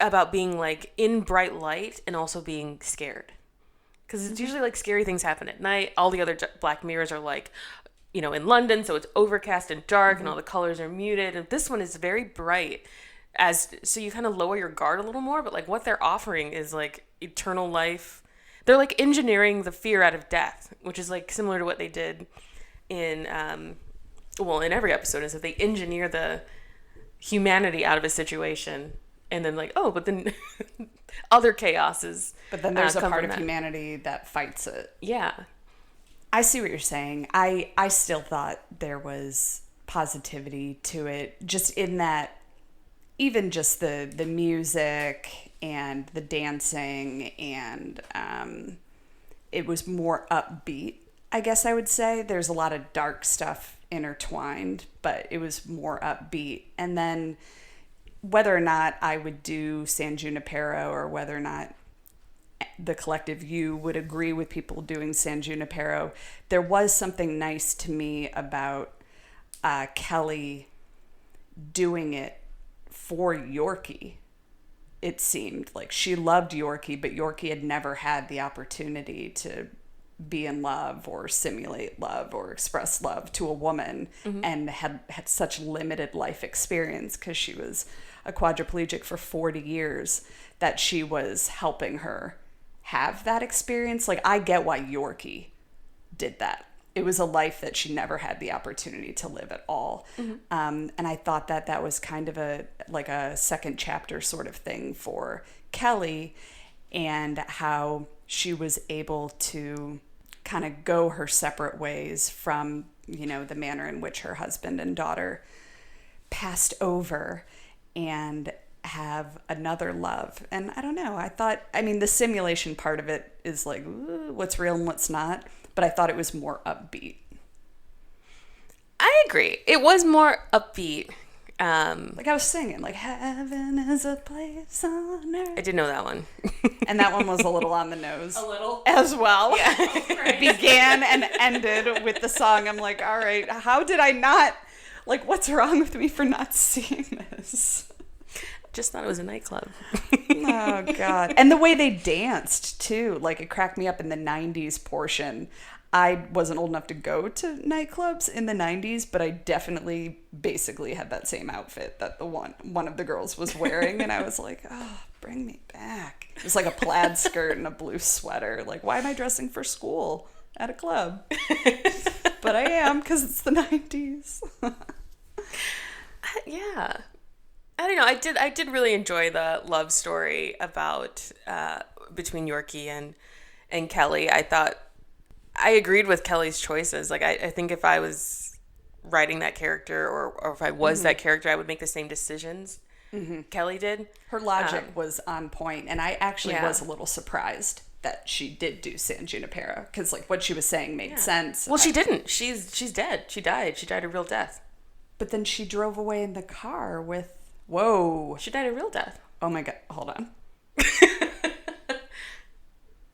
about being like in bright light and also being scared. Because it's usually like scary things happen at night. All the other Black Mirrors are like, you know, in London, so it's overcast and dark and all the colors are muted. And this one is very bright, so you kind of lower your guard a little more. But like what they're offering is like eternal life. They're like engineering the fear out of death, which is like similar to what they did in in every episode, is that they engineer the humanity out of a situation. And then like, but then other chaoses. But then there's a come part from of that. humanity that fights it. Yeah. I see what you're saying. I still thought there was positivity to it, just in that even just the music and the dancing and it was more upbeat, I guess I would say. There's a lot of dark stuff intertwined, but it was more upbeat. And then whether or not I would do San Junipero or whether or not the collective you would agree with people doing San Junipero, there was something nice to me about Kelly doing it for Yorkie. It seemed like she loved Yorkie, but Yorkie had never had the opportunity to be in love or simulate love or express love to a woman, and had such limited life experience because she was a quadriplegic for 40 years that she was helping her have that experience. Like, I get why Yorkie did that. It was a life that she never had the opportunity to live at all. And I thought that was kind of a second chapter sort of thing for Kelly, and how she was able to kind of go her separate ways from, the manner in which her husband and daughter passed over, and have another love. And I don't know, the simulation part of it is like, ooh, what's real and what's not, but I thought it was more upbeat. I agree. It was more upbeat. Like I was singing, like, heaven is a place on earth. I did know that one. And that one was a little on the nose. a little. As well. Right. It began and ended with the song. I'm like, all right, how did I not, like, what's wrong with me for not seeing this? Just thought it was a nightclub. Oh, God. And the way they danced, too. Like, it cracked me up in the 90s portion. I wasn't old enough to go to nightclubs in the 90s, but I definitely basically had that same outfit that one of the girls was wearing. And I was like, oh, bring me back. It was like a plaid skirt and a blue sweater. Like, why am I dressing for school at a club? But I am, because it's the 90s. Yeah. I don't know. I did really enjoy the love story about between Yorkie and Kelly. I thought I agreed with Kelly's choices. Like I think if I was writing that character or if I was that character, I would make the same decisions Kelly did. Her logic was on point, and I actually was a little surprised that she did do San Junipero, because like what she was saying made sense. Well, she didn't. She's dead. She died. She died a real death. But then she drove away in the car with... Whoa. She died a real death. Oh my God. Hold on.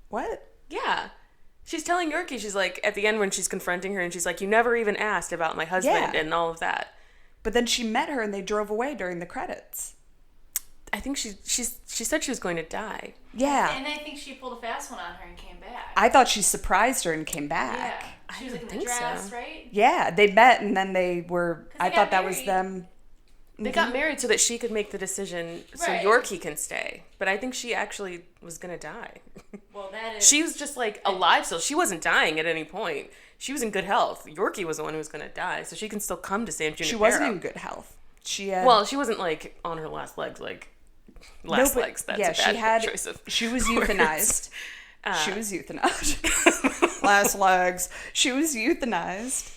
What? Yeah. She's telling Yorkie, she's like, at the end when she's confronting her, and she's like, you never even asked about my husband and all of that. But then she met her and they drove away during the credits. I think she said she was going to die. Yeah. And I think she pulled a fast one on her and came back. I thought she surprised her and came back. Yeah. She was like in the think dress, so. right? Yeah, they met and then they were... I thought that was them... They got married so that she could make the decision so Right. Yorkie can stay. But I think she actually was going to die. Well, that is... She was just like alive still. She wasn't dying at any point. She was in good health. Yorkie was the one who was going to die, so she can still come to San Junipero. She wasn't in good health. She had... Well, she wasn't like on her last legs, like legs. That's a bad choice of She was words. euthanized. She was euthanized. Last legs. She was euthanized.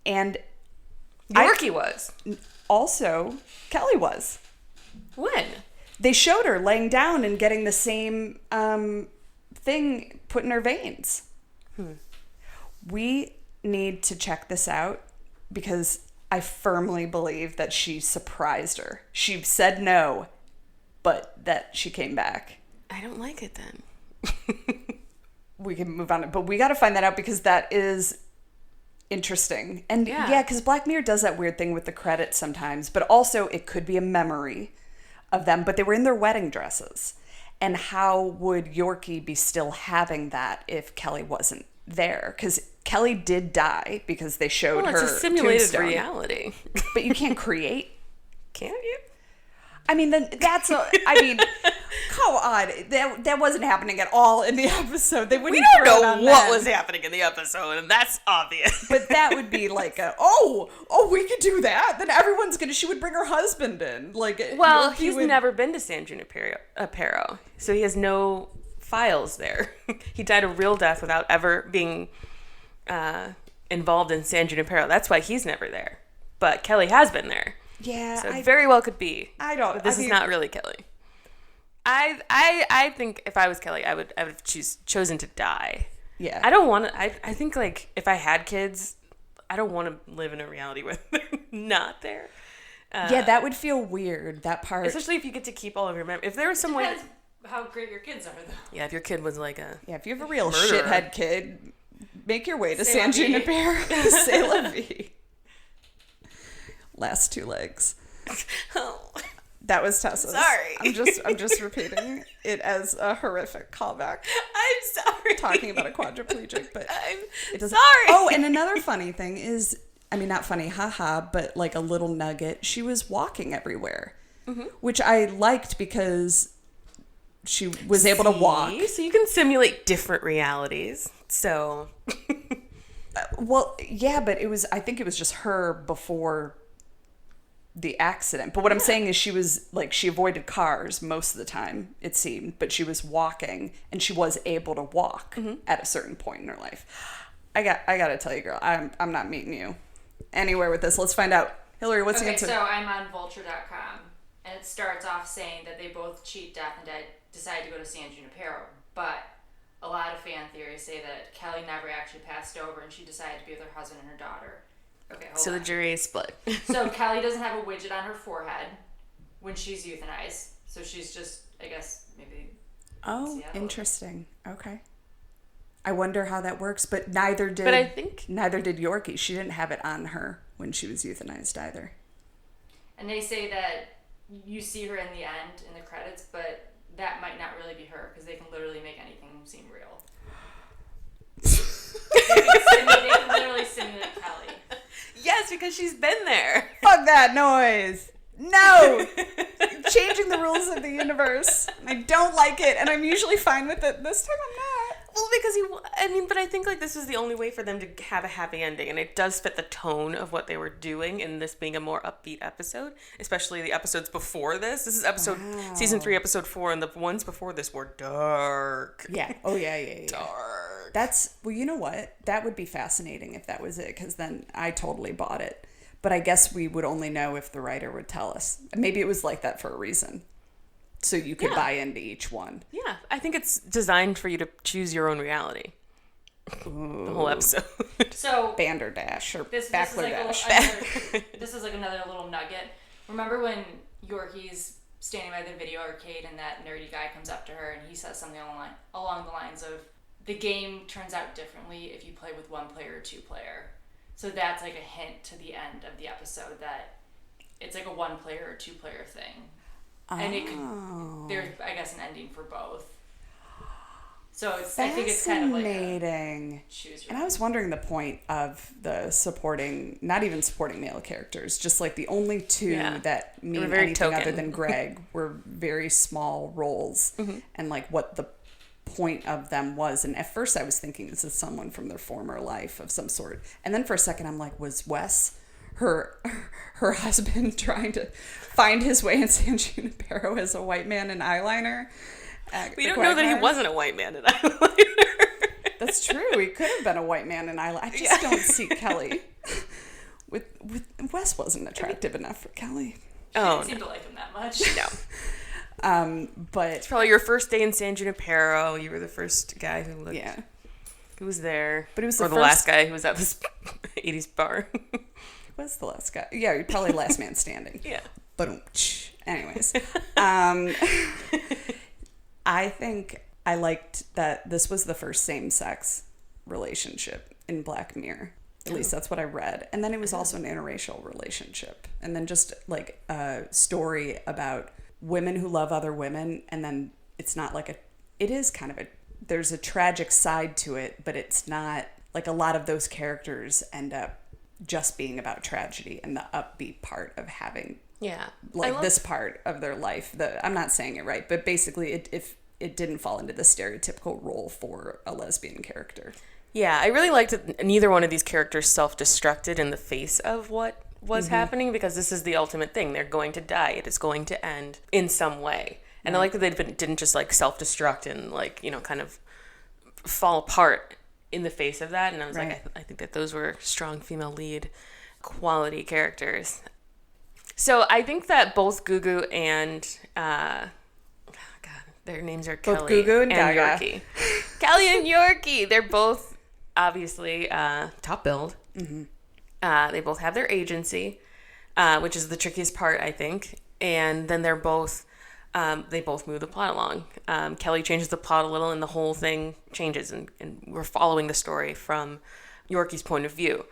And Yorkie was. also, Kelly was. When? They showed her laying down and getting the same thing put in her veins. We need to check this out because I firmly believe that she surprised her. She said no, but that she came back. I don't like it then. We can move on, but we got to find that out because that is interesting. And yeah, because Black Mirror does that weird thing with the credits sometimes, but also it could be a memory of them, but they were in their wedding dresses. And how would Yorkie be still having that if Kelly wasn't there? Because Kelly did die because they showed her It's a simulated tombstone. reality. But you can't create. Can't you? I mean, then come on. That wasn't happening at all in the episode. They wouldn't We don't throw it know on what them. was happening in the episode, and that's obvious. But that would be like we could do that. Then she would bring her husband in. Like, Well, Yorkie he's would- never been to San Junipero, so he has no files there. He died a real death without ever being involved in San Junipero. That's why he's never there. But Kelly has been there. Yeah, So it very well could be. But this is not really Kelly. I think if I was Kelly, I would have chosen to die. Yeah. I don't want to. I think like if I had kids, I don't want to live in a reality where they're not there. Yeah, that would feel weird. That part. Especially if you get to keep all of your memories. If there was some way. Depends how great your kids are, though. Yeah, if your kid was like a. Yeah, if you have a real murderer. shithead kid, make your way to C'est la San vie. Junipero. C'est la vie. Last two legs. Oh. That was Tessa's. Sorry. I'm just repeating it as a horrific callback. I'm sorry. Talking about a quadriplegic, but I'm doesn't. sorry. Oh, and another funny thing is, I mean, not funny, haha, but like a little nugget. She was walking everywhere, which I liked because she was able to walk. So you can simulate different realities. So. Well, yeah, but I think it was just her before the accident. But what I'm saying is she avoided cars most of the time, it seemed, but she was walking and she was able to walk at a certain point in her life. I got to tell you, girl, I'm not meeting you anywhere with this. Let's find out. Hillary, what's the answer? So I'm on vulture.com and it starts off saying that they both cheat death and decide to go to San Junipero, but a lot of fan theories say that Kelly never actually passed over and she decided to be with her husband and her daughter. Okay, hold So on. the jury is split. So Kelly doesn't have a widget on her forehead when she's euthanized. So she's just, I guess, maybe... Oh, Seattle. interesting. Okay. I wonder how that works, but neither did Yorkie. She didn't have it on her when she was euthanized either. And they say that you see her in the end in the credits, but that might not really be her because they can literally make anything seem real. They can literally simulate Kelly. Yes, because she's been there. Fuck that noise. No! Changing the rules of the universe. I don't like it, and I'm usually fine with it. This time I'm not. Well, because but I think like this was the only way for them to have a happy ending, and it does fit the tone of what they were doing in this being a more upbeat episode, especially the episodes before this. This is season 3, episode 4, and the ones before this were dark. Yeah. Oh, yeah. Dark. Well, you know what? That would be fascinating if that was it, because then I totally bought it. But I guess we would only know if the writer would tell us. Maybe it was like that for a reason. So you could buy into each one. Yeah, I think it's designed for you to choose your own reality. Ooh. The whole episode. So Banderdash or this is Backlerdash. this is like another little nugget. Remember when Yorkie's standing by the video arcade and that nerdy guy comes up to her and he says something along the lines of, the game turns out differently if you play with one player or two player. So that's like a hint to the end of the episode that it's like a one player or two player thing. And it could, there's, I guess, an ending for both. So it's, I think it's kind of like choose your And I was wondering the point of the not even supporting male characters, just like the only two that mean anything token. other than Greg were very small roles, and like what the point of them was. And at first I was thinking this is someone from their former life of some sort, and then for a second I'm like, was Wes her husband trying to find his way in San Junipero as a white man in eyeliner? We don't know that he wasn't a white man in eyeliner. That's true. He could have been a white man in eyeliner. I just don't see Kelly. With Wes wasn't attractive enough for Kelly. She didn't seem to like him that much. No. But it's probably your first day in San Junipero. You were the first guy who looked. Yeah. Who was there? But it was the last guy who was at this 80s bar. Was the last guy? Yeah, probably last man standing. Yeah. But anyways, I think I liked that this was the first same-sex relationship in Black Mirror. At least that's what I read. And then it was also an interracial relationship. And then just like a story about women who love other women. And then it's not like it is kind of there's a tragic side to it, but it's not like a lot of those characters end up just being about tragedy and the upbeat part of having this part of their life. I'm not saying it right, but basically it didn't fall into the stereotypical role for a lesbian character. Yeah, I really liked that neither one of these characters self-destructed in the face of what was happening, because this is the ultimate thing. They're going to die. It is going to end in some way. And I like that they didn't just like self-destruct and like, kind of fall apart in the face of that. And I was like, I think that those were strong female lead quality characters. So I think that both Gugu and their names are both Kelly Gugu and Yorkie. Kelly and Yorkie. They're both obviously top billed. They both have their agency, which is the trickiest part, I think. And then they both move the plot along. Kelly changes the plot a little, and the whole thing changes, and we're following the story from Yorkie's point of view.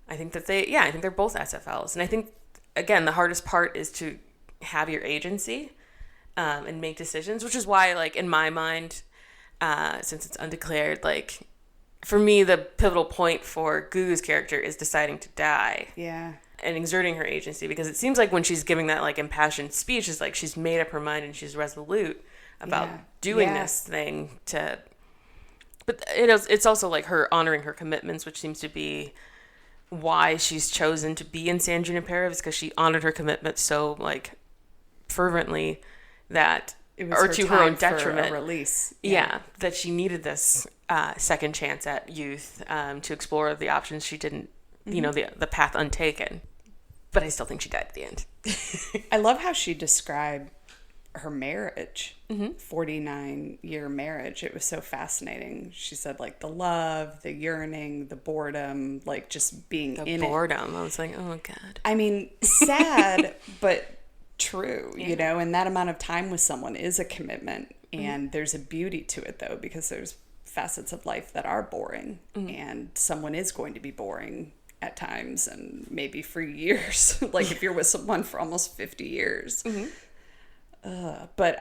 I think that I think they're both SFLs, and I think again the hardest part is to have your agency and make decisions, which is why, like in my mind, since it's undeclared, like for me the pivotal point for Gugu's character is deciding to die. Yeah. And exerting her agency, because it seems like when she's giving that like impassioned speech, it's like she's made up her mind and she's resolute about doing this thing but it's also like her honoring her commitments, which seems to be why she's chosen to be in San Junipero, is because she honored her commitment so like fervently that it was to her own detriment. For a release. Yeah, that she needed this second chance at youth to explore the options she didn't, the path untaken. But I still think she died at the end. I love how she described her marriage, 49-year marriage. It was so fascinating. She said like the love, the yearning, the boredom, like just being in boredom. I was like, oh God. I mean, sad, but true, and that amount of time with someone is a commitment. And there's a beauty to it though, because there's facets of life that are boring, and someone is going to be boring at times, and maybe for years. Like if you're with someone for almost 50 years. But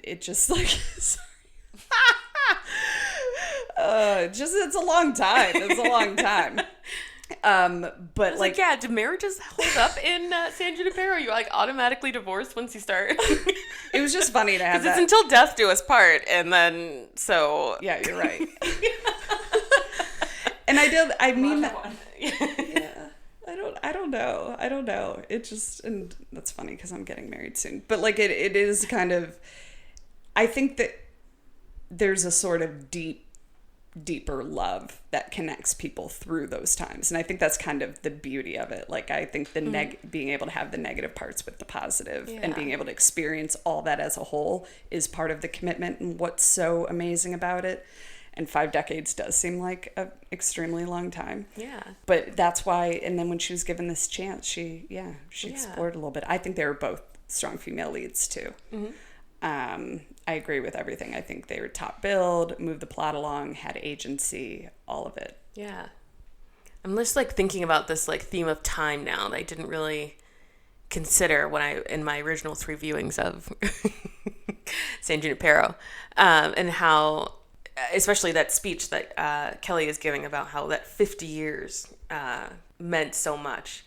it just like it's a long time. It's a long time. But It's like, yeah, do marriages hold up in San Junipero? You're like automatically divorced once you start. it was just funny to have Because that. it's until death do us part, and then so Yeah, you're right. And I mean, yeah, I don't know. It just, and that's funny because I'm getting married soon. But like it is kind of, I think that there's a sort of deeper love that connects people through those times, and I think that's kind of the beauty of it. Like I think the being able to have the negative parts with the positive, and being able to experience all that as a whole is part of the commitment and what's so amazing about it. And 5 decades does seem like an extremely long time. Yeah. But that's why, and then when she was given this chance, she explored a little bit. I think they were both strong female leads too. I agree with everything. I think they were top billed, moved the plot along, had agency, all of it. Yeah. I'm just like thinking about this like theme of time now that I didn't really consider in my original 3 viewings of San Junipero, and how, especially that speech that Kelly is giving about how that 50 years meant so much,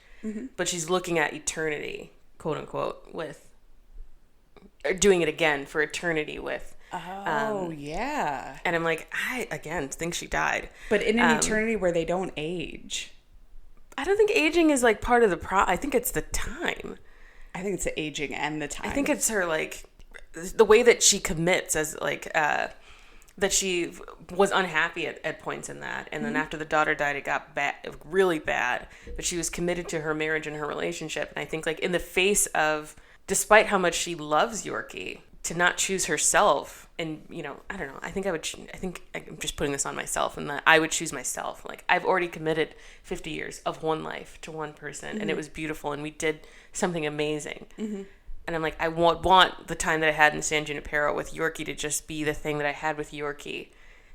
but she's looking at eternity, quote unquote, with doing it again for eternity with. Yeah. And I'm like, I again think she died, But in an eternity where they don't age. I don't think aging is like part of the I think it's the time. I think it's the aging and the time. I think it's her like the way that she commits as like that she was unhappy at points in that, and then after the daughter died, it got bad, really bad. But she was committed to her marriage and her relationship, and I think like in the face of, despite how much she loves Yorkie, to not choose herself, and I don't know. I think I'm just putting this on myself, and that I would choose myself. Like I've already committed 50 years of one life to one person, and it was beautiful, and we did something amazing. And I'm like, I want the time that I had in San Junipero with Yorkie to just be the thing that I had with Yorkie.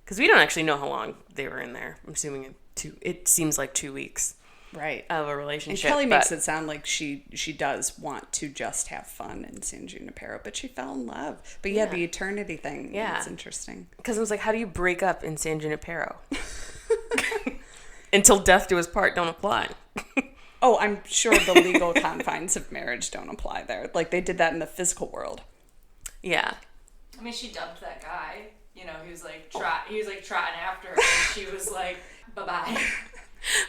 Because we don't actually know how long they were in there. I'm assuming it seems like 2 weeks. Right. Of a relationship. And Kelly makes it sound like she does want to just have fun in San Junipero, but she fell in love. But the eternity thing, it's interesting. Because I was like, how do you break up in San Junipero? Until death do us part don't apply. Oh, I'm sure the legal confines of marriage don't apply there. Like they did that in the physical world. Yeah. I mean, she dumped that guy. He was like trotting after her, and she was like, bye-bye.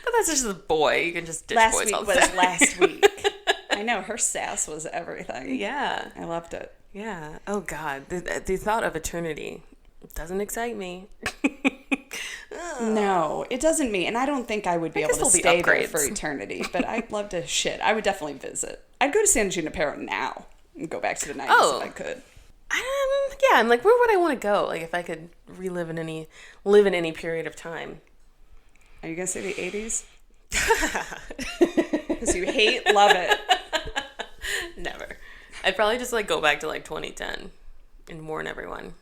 But that's just a boy. You can just ditch Last boys week all the was time. last week. I know, her sass was everything. Yeah. I loved it. Yeah. Oh, God. The thought of eternity doesn't excite me. No, it doesn't mean, and I don't think I would be able to stay there for eternity, but I'd love to I would definitely visit. I'd go to San Junipero now and go back to the 90s if I could. Yeah, I'm like, where would I want to go? Like, if I could live in any period of time. Are you going to say the 80s? Because you love it. Never. I'd probably just like go back to like 2010 and warn everyone.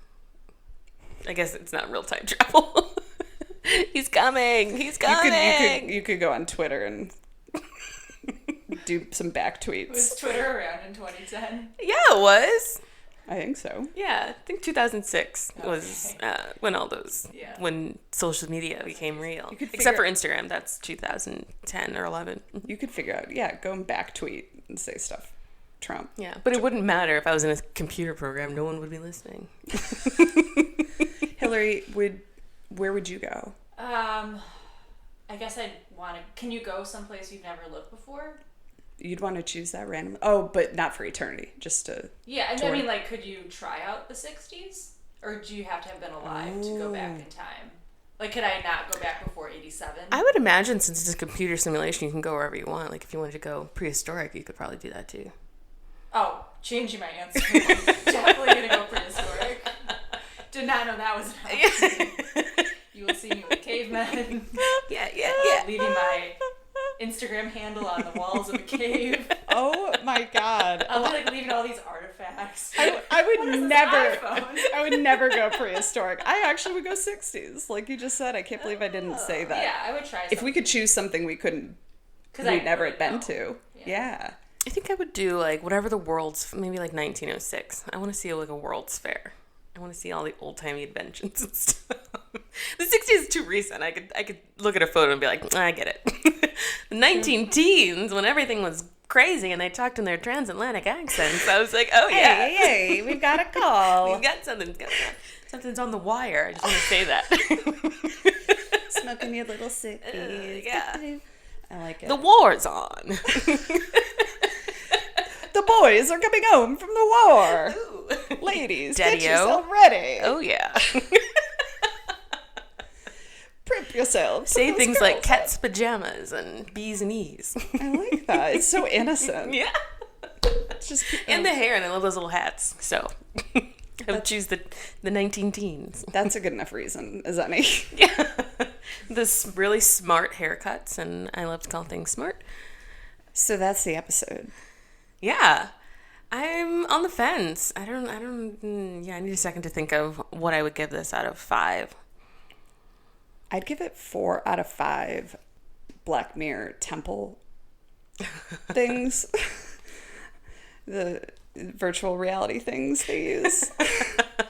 I guess it's not real time travel. He's coming. You could go on Twitter and do some back tweets. Was Twitter around in 2010? Yeah, it was. I think so. Yeah, I think 2006 was when when social media became real. Except for Instagram, that's 2010 or 11. You could figure out, go and back tweet and say stuff. Trump. Yeah, but it wouldn't matter if I was in a computer program. No one would be listening. Hillary, where would you go? I guess I'd want to. Can you go someplace you've never lived before? You'd want to choose that randomly? Oh, but not for eternity. Just to. Yeah, I mean, like, could you try out the 60s? Or do you have to have been alive to go back in time? Like, could I not go back before 87? I would imagine since it's a computer simulation, you can go wherever you want. Like, if you wanted to go prehistoric, you could probably do that too. Oh, changing my answer. Definitely going to go prehistoric. Did not know that was an option. You will see me with cavemen. Yeah. Leaving my Instagram handle on the walls of a cave. Oh my God. I'll be like leaving all these artifacts. I would never go prehistoric. I actually would go 60s. Like you just said, I can't believe I didn't say that. Yeah, I would try something. If we could choose something we never had been to. Yeah. I think I would do like whatever the world's, maybe like 1906. I want to see like a World's Fair. I want to see all the old timey inventions and stuff. The 60s is too recent. I could look at a photo and be like, I get it. 19 teens, when everything was crazy and they talked in their transatlantic accents, I was like, oh yeah. Hey, we've got a call. We've got something. Something's on the wire. I just want to say that. Smoking your little sickies. Yeah. I like it. The war's on. The boys are coming home from the war. Ooh. Ladies, Daddy-o. get yourself ready. Oh yeah. Prep yourself. Say things like cat's pajamas and B's and E's. I like that. It's so innocent. Yeah. It's just And the hair, and I love those little hats. So I would choose the 19 teens. That's a good enough reason as any. Yeah. This really smart haircuts, and I love to call things smart. So that's the episode. Yeah. I'm on the fence. I need a second to think of what I would give this out of 5. I'd give it 4 out of 5 Black Mirror temple things. The virtual reality things they use.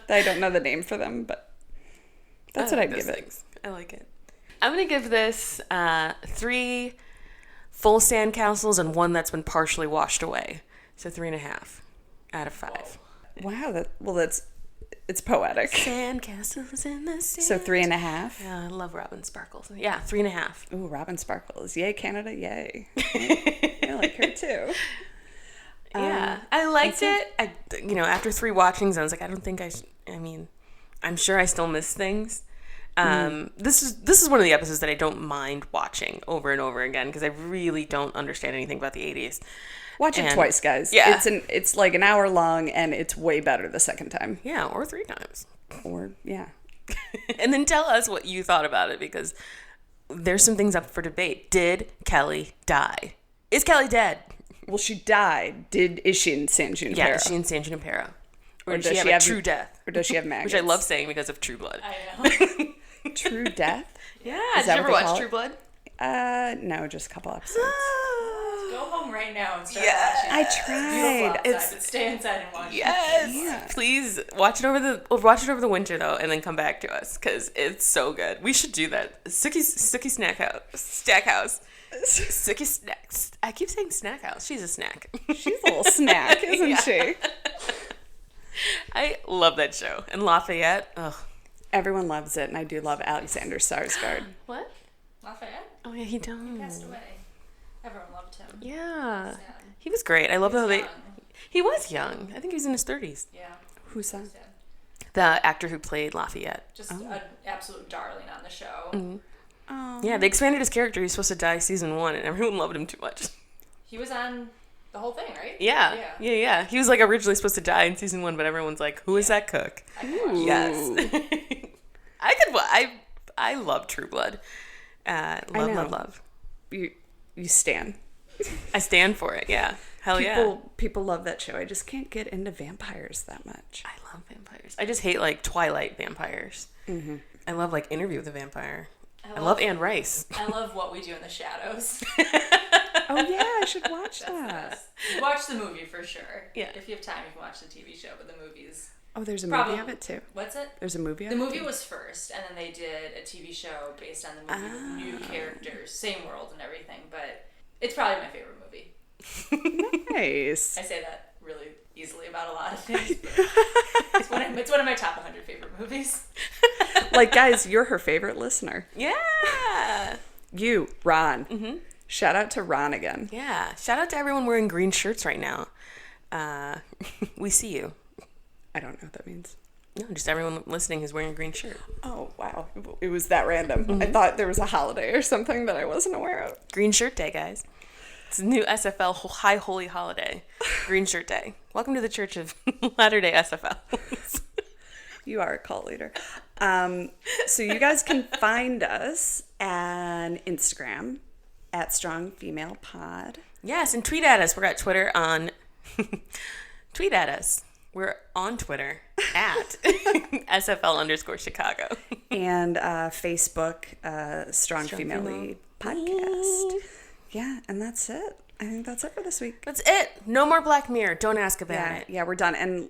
I don't know the name for them, but that's what I'd give it. I like it. I'm going to give this 3 full sandcastles and 1 that's been partially washed away. So 3.5 out of 5. Wow, it's poetic. Sandcastles in the sand. So 3.5. Yeah, I love Robin Sparkles. Yeah, 3.5. Ooh, Robin Sparkles. Yay, Canada, yay. I like her too. Yeah, I liked it. After 3 watchings, I was like, I don't think I'm sure I still miss things. This is one of the episodes that I don't mind watching over and over again because I really don't understand anything about the 80s. Watch it twice, guys. Yeah. It's like an hour long, and it's way better the second time. Yeah, or 3 times. Or, yeah. And then tell us what you thought about it because there's some things up for debate. Did Kelly die? Is Kelly dead? Well, she died. Is she in San Junipero? Yeah, is she in San Junipero? Or does does she have she a have- true death? Or does she have maggots? Which I love saying because of True Blood. I know. True death? Yeah, Is did that you ever what they call watch it? True Blood? No, just a couple episodes. Go home right now and start Yeah. watching. I It's tried. beautiful outside, but stay inside and watch. Yes. Yeah. Please watch it over the winter though, and then come back to us because it's so good. We should do that. Sookie snack house, stack house. Sookie snacks. I keep saying snack house. She's a snack. She's a little snack, isn't Yeah. she? I love that show. And Lafayette. Ugh. Everyone loves it, and I do love Alexander Skarsgård. What? Lafayette Oh yeah, he died. passed away. Everyone loved him. Yeah. Sad. He was great. I love He how was they. young. He was young. I think he was in his 30s. Yeah. Who's that? Sad. The actor who played Lafayette. Just an absolute darling on the show. Oh. Yeah, they expanded his character. He was supposed to die season 1, and everyone loved him too much. He was on the whole thing, right? Yeah. He was like originally supposed to die in season 1, but everyone's like, "Who is that cook?" I can watch Yes. I love True Blood. know. Love. You stan. I stand for it. Yeah. Hell yeah. People love that show. I just can't get into vampires that much. I love vampires. I just hate like Twilight vampires. Mm-hmm. I love like Interview with the Vampire. I love Anne Rice. I love What We Do in the Shadows. Oh yeah, I should watch that. Watch the movie for sure. Yeah. If you have time, you can watch the TV show, but the movies. Oh, there's a Probably- movie of it too. What's it? There's a movie of The it movie too? was first, and then they did a TV show based on the movie with new characters, same world and everything, but it's probably my favorite movie. Nice. I say that really easily about a lot of things. But it's one of my top 100 favorite movies. Like, guys, you're her favorite listener. Yeah. You, Ron. Mm-hmm. Shout out to Ron again. Yeah. Shout out to everyone wearing green shirts right now. We see you. I don't know what that means. No, just everyone listening is wearing a green shirt. Oh, wow. It was that random. I thought there was a holiday or something that I wasn't aware of. Green Shirt Day, guys. It's a new SFL High Holy Holiday. Green Shirt Day. Welcome to the Church of Latter-day SFL. You are a cult leader. So you guys can find us on Instagram at Strong Female Pod. Yes, and tweet at us. We're at Twitter on... tweet at us. We're on Twitter at SFL_Chicago. And Facebook, Strong Female Lead Podcast. Yeah, and that's it. I think that's it for this week. That's it. No more Black Mirror. Don't ask about it. Yeah, we're done. And,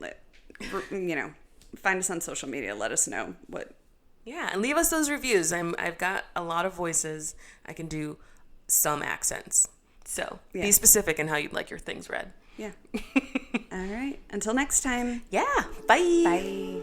find us on social media. Let us know what... Yeah, and leave us those reviews. I've got a lot of voices. I can do some accents. So Yeah. be specific in how you'd like your things read. Yeah. All right. Until next time. Yeah. Bye. Bye.